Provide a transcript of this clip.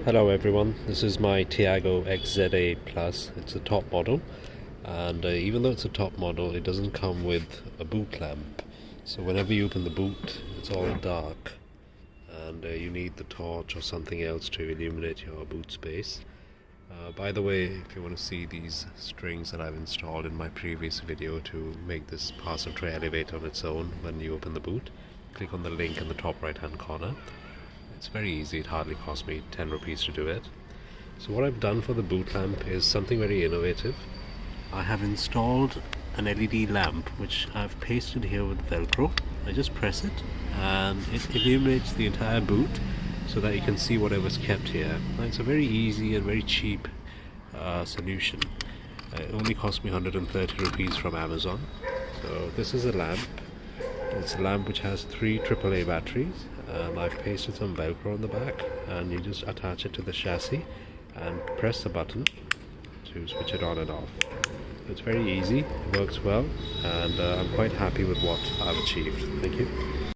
Hello everyone, this is my Tiago XZA Plus. It's a top model, and even though it's a top model, it doesn't come with a boot lamp. So whenever you open the boot, it's all dark, and you need the torch or something else to illuminate your boot space. By the way, if you want to see these strings that I've installed in my previous video to make this parcel tray elevate on its own when you open the boot, click on the link in the top right hand corner. It's very easy, it hardly cost me 10 rupees to do it. So what I've done for the boot lamp is something very innovative. I have installed an LED lamp which I've pasted here with velcro. I just press it and it illuminates the entire boot so that you can see whatever's kept here. Now, it's a very easy and very cheap solution. It only cost me 130 rupees from Amazon. So this is a lamp. It's a lamp which has 3 AAA batteries, and I've pasted some velcro on the back, and you just attach it to the chassis and press the button to switch it on and off. It's very easy, it works well, and I'm quite happy with what I've achieved. Thank you.